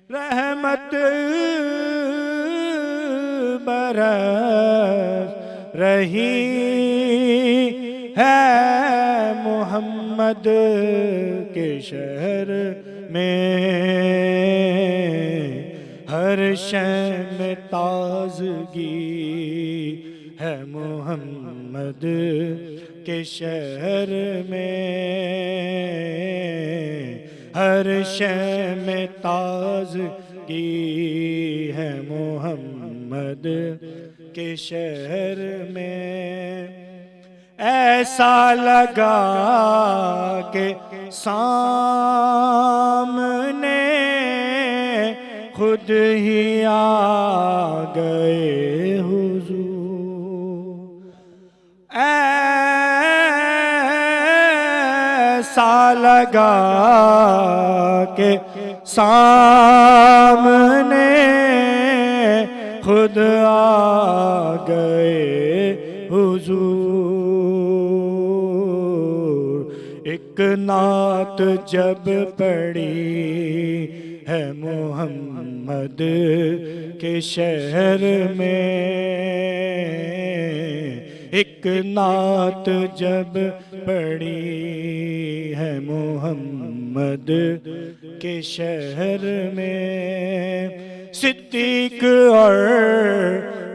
رحمت برس رہی ہے محمد کے شہر میں، ہر شے میں تازگی ہے محمد کے شہر میں، ہر شے میں تازگی ہے محمد کے شہر میں۔ ایسا لگا کہ سامنے خود ہی آ گئے حضور، ایسا لگا کہ سامنے خود آ گئے حضور۔ ایک نعت جب پڑھی ہے محمد کے شہر میں، ایک نعت جب پڑھی ہے محمد کے شہر میں، صدیق اور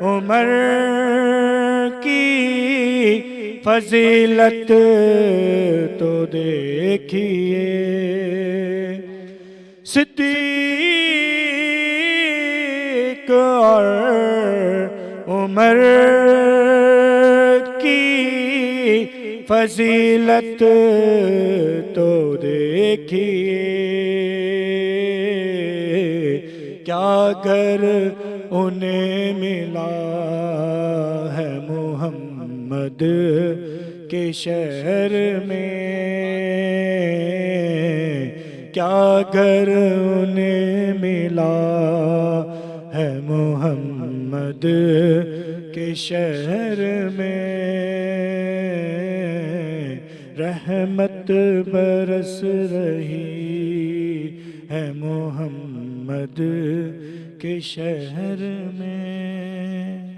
عمر کی فضیلت تو دیکھیے، صدیق اور عمر کی فضیلت تو دیکھیے، کیا گر انہیں ملا ہے محمد کے شہر میں، کیا گر انہیں ملا ہے محمد کے شہر میں، رحمت برس رہی ہے محمد کے شہر میں۔